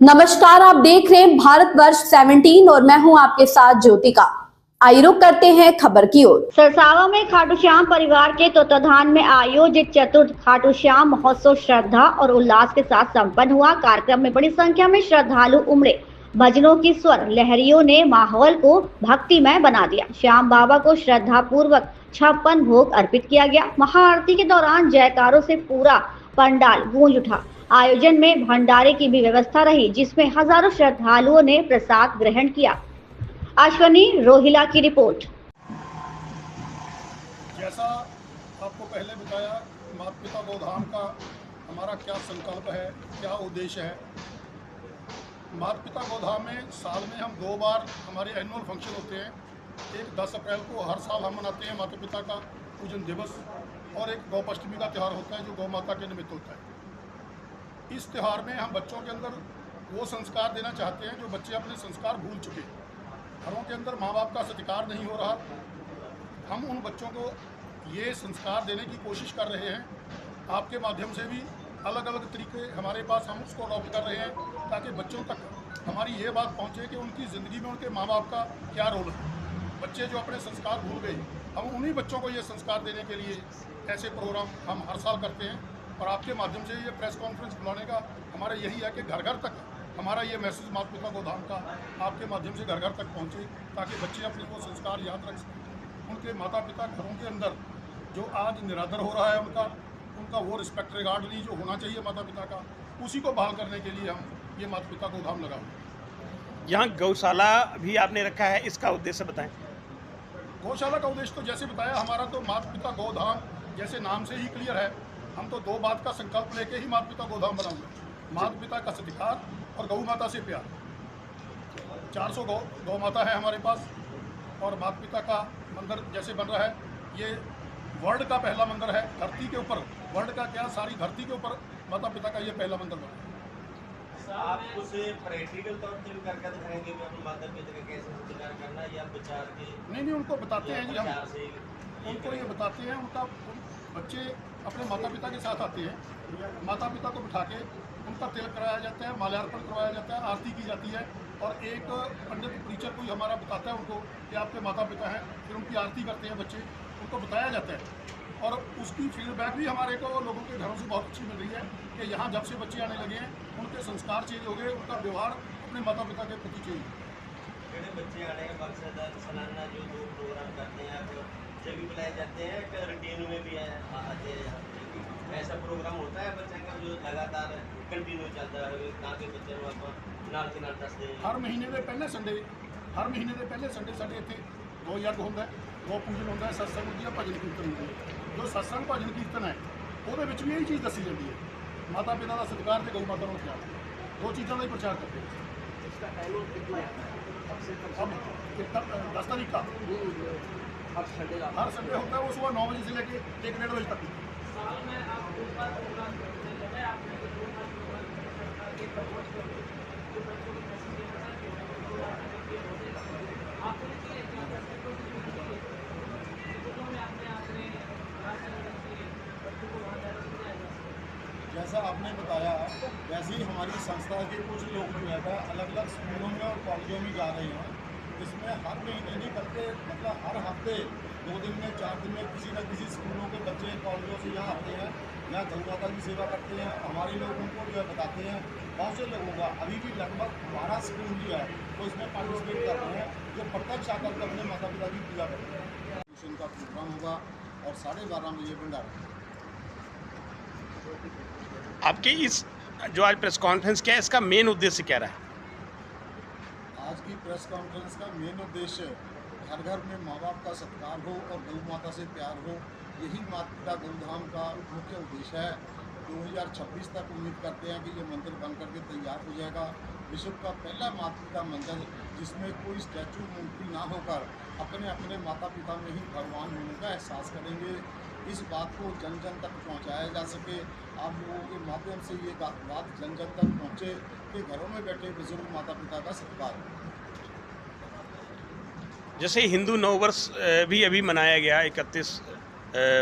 नमस्कार, आप देख रहे हैं भारतवर्ष 17 और मैं हूं आपके साथ ज्योतिका। आइए रुक करते हैं खबर की ओर। सरसावा में खाटू श्याम परिवार के तत्वाधान में आयोजित चतुर्थ खाटू श्याम महोत्सव श्रद्धा और उल्लास के साथ संपन्न हुआ। कार्यक्रम में बड़ी संख्या में श्रद्धालु उमड़े। भजनों की स्वर लहरियों ने माहौल को भक्तिमय बना दिया। श्याम बाबा को श्रद्धा पूर्वक 56 भोग अर्पित किया गया। महाआरती के दौरान जयकारों से पूरा पंडाल गूंज उठा। आयोजन में भंडारे की भी व्यवस्था रही, जिसमें हजारों श्रद्धालुओं ने प्रसाद ग्रहण किया। अश्वनी रोहिला की रिपोर्ट। जैसा आपको पहले बताया, माता पिता गोधाम का हमारा क्या संकल्प है, क्या उद्देश्य है। माता पिता गोधाम में साल में हम 2 बार हमारे एनुअल फंक्शन होते हैं। एक 10 अप्रैल को हर साल हम मनाते हैं माता पिता का पूजन दिवस, और एक गौपाष्टमी का त्यौहार होता है जो गौ माता के निमित्त होता है। इस त्यौहार में हम बच्चों के अंदर वो संस्कार देना चाहते हैं जो बच्चे अपने संस्कार भूल चुके। घरों के अंदर माँ बाप का सत्कार नहीं हो रहा। हम उन बच्चों को ये संस्कार देने की कोशिश कर रहे हैं। आपके माध्यम से भी अलग अलग तरीके हमारे पास हम उसको अडॉप्ट कर रहे हैं, ताकि बच्चों तक हमारी ये बात पहुँचे कि उनकी ज़िंदगी में उनके माँ बाप का क्या रोल है। बच्चे जो अपने संस्कार भूल गए, हम उन्हीं बच्चों को ये संस्कार देने के लिए ऐसे प्रोग्राम हम हर साल करते हैं। और आपके माध्यम से ये प्रेस कॉन्फ्रेंस बुलाने का हमारा यही है कि घर घर तक हमारा ये मैसेज माता पिता गोधाम का आपके माध्यम से घर घर तक पहुँचे, ताकि बच्चे अपने वो संस्कार याद रख सकें। उनके माता पिता घरों के अंदर जो आज निरादर हो रहा है, उनका वो रिस्पेक्ट रिगार्ड नहीं जो होना चाहिए माता पिता का, उसी को बहाल करने के लिए हम ये माता पिता गोधाम लगा। यहाँ गौशाला भी आपने रखा है, इसका उद्देश्य बताएं। गौशाला का उद्देश्य तो जैसे बताया, हमारा तो माता पिता गोधाम जैसे नाम से ही क्लियर है। हम तो 2 बात का संकल्प लेके ही माता पिता गोधाम बनाऊंगे। माता पिता का सत्कार और गौ माता से प्यार। 400 गौ माता है हमारे पास, और माता पिता का मंदिर जैसे बन रहा है, ये वर्ल्ड का पहला मंदिर है धरती के ऊपर। वर्ल्ड का क्या, सारी धरती के ऊपर माता पिता का ये पहला मंदिर बना है। आप उसे प्रैक्टिकल तौर पर करके दिखाएंगे कि अपने माता पिता का कैसे सत्कार करना, या विचार के? नहीं, उनको बताते हैं जी, हम उनको ये बताते हैं। उनका बच्चे अपने माता पिता के साथ आते हैं, माता पिता को बिठा के उनका तिलक कराया जाता है, माल्यार्पण करवाया जाता है, आरती की जाती है, और एक पंडित प्रीचर कोई हमारा बताता है उनको कि आपके माता पिता हैं। फिर उनकी आरती करते हैं बच्चे, उनको बताया जाता है। और उसकी फीडबैक भी हमारे को लोगों के घरों से बहुत अच्छी मिल रही है कि यहाँ जब से बच्चे आने लगे हैं, उनके संस्कार चेंज हो गए, उनका व्यवहार अपने माता पिता के प्रति चेंज हो। बच्चे आने का मकसद सालाना जो 2 प्रोग्राम करते हैं, जब भी बुलाए जाते हैं, रूटीन में भी आते हैं। ऐसा प्रोग्राम होता है बच्चे का जो लगातार कंटिन्यू चलता है, ताकि बच्चे नाल के नाल दसते हैं। हर महीने के पहले संडे साढ़े इतने गौ यज्ञ होता है, गौ पूजन होता है, सत्संग होती है, भजन कीर्तन होती है। जो सत्संग भजन कीर्तन है वो भी यही चीज़ दसी जाती है, माता पिता का सत्कार से गौ माता को प्यार। 2 चीज़ों का ही प्रचार करते हैं। अब 10 तारीख का हर संडे होता है। वो सुबह 9 बजे से लेके 1-1:30 बजे तक। जैसा आपने बताया, वैसे ही हमारी संस्था के कुछ लोग जो है अलग अलग स्कूलों में और कॉलेजों में जा रहे हैं। इसमें हर महीने नहीं करते, मतलब हर हफ्ते 2 दिन में 4 दिन में किसी न किसी स्कूलों के बच्चे कॉलेजों से यहाँ आते हैं, यहाँ गौ माता की सेवा करते हैं। हमारे लोग उनको जो है बताते हैं। बहुत से लोगों का अभी भी लगभग 12 स्कूल जो है तो इसमें पार्टिसिपेट कर रहे हैं, जो प्रत्यक्ष आकर के अपने माता पिता की पूजा करते हैं। ट्यूशन का प्रोग्राम होगा और 12:30 बजे भंडारा। आपके इस जो आज प्रेस कॉन्फ्रेंस किया, इसका मेन उद्देश्य क्या रहा? आज की प्रेस कॉन्फ्रेंस का मेन उद्देश्य घर घर में माँ बाप का सत्कार हो और गौ माता से प्यार हो। यही माता पिता गोधाम का मुख्य उद्देश्य है। 2026 तक उम्मीद करते हैं कि ये मंदिर बन करके तैयार हो जाएगा। विश्व का पहला माता पिता मंदिर जिसमें कोई स्टैचू मूर्ति ना होकर अपने अपने माता पिता में ही भगवान होने का एहसास करेंगे। इस बात को जन जन तक पहुंचाया जा सके। आप लोगों के माध्यम से ये बात जन जन तक पहुंचे कि घरों में बैठे बुजुर्ग माता पिता का सत्कार। जैसे हिंदू नववर्ष भी अभी मनाया गया 31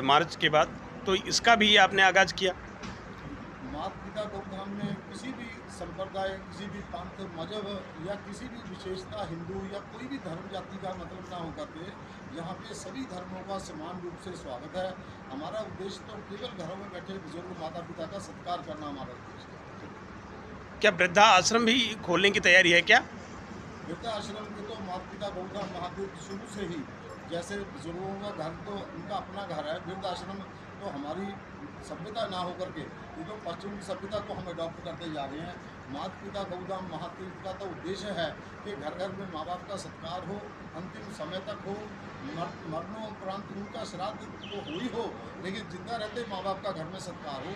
मार्च के बाद, तो इसका भी आपने आगाज़ किया। माता पिता गोधाम में किसी भी संप्रदाय, किसी भी पंथ, मजहब या किसी भी विशेषता, हिंदू या कोई भी धर्म जाति का मतलब ना होकर के यहाँ पे सभी धर्मों का समान रूप से स्वागत है। हमारा उद्देश्य तो केवल घरों में बैठे बुजुर्ग माता पिता का सत्कार करना हमारा उद्देश्य है। क्या वृद्धा आश्रम भी खोलने की तैयारी है क्या? वृद्धाश्रम के तो माता पिता गौधाम महादेव शुरू से ही, जैसे बुजुर्गों का घर तो उनका अपना घर है, वृद्धाश्रम तो हमारी सभ्यता ना होकर के ये तो पश्चिम की सभ्यता को हम अडॉप्ट करते जा रहे हैं। माता पिता गौधाम महातीर्थ का तो उद्देश्य है कि घर घर में माँ बाप का सत्कार हो, अंतिम समय तक हो, मरणोपरांत उनका श्राद्ध तो हो, लेकिन जिंदा रहते माँ बाप का घर में सत्कार हो।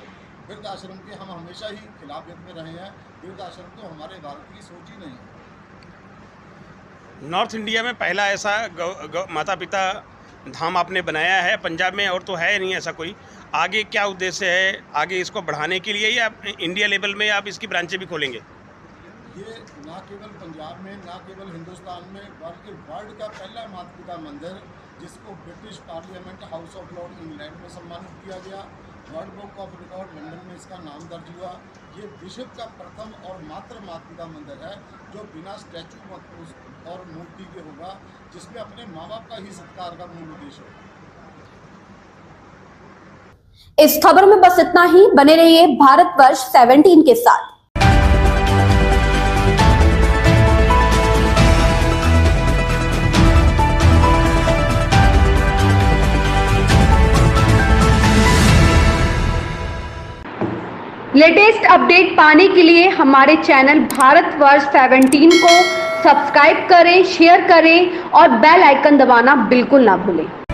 वृद्धाश्रम के हम हमेशा ही खिलाफियत में रहे हैं। वृद्धाश्रम तो हमारे भारत की सोच ही नहीं है। नॉर्थ इंडिया में पहला ऐसा माता पिता धाम आपने बनाया है, पंजाब में और तो है नहीं ऐसा कोई। आगे क्या उद्देश्य है, आगे इसको बढ़ाने के लिए या इंडिया लेवल में आप इसकी ब्रांचें भी खोलेंगे? ये ना केवल पंजाब में, ना केवल हिंदुस्तान में, बल्कि वर्ल्ड का पहला माता पिता मंदिर, जिसको British parliament house of Lord England में सम्मानित किया गया, world book of record London में इसका नाम दर्ज हुआ। ये विश्व का प्रथम और मात्र माता पिता मंदिर है जो बिना स्टैचू और मूर्ति के होगा, जिसमें अपने माँ बाप का ही सत्कार का मूल उद्देश्य होगा। इस खबर में बस इतना ही। बने रहिए भारतवर्ष 17 के साथ। लेटेस्ट अपडेट पाने के लिए हमारे चैनल भारतवर्ष 17 को सब्सक्राइब करें, शेयर करें और बेल आइकन दबाना बिल्कुल ना भूलें।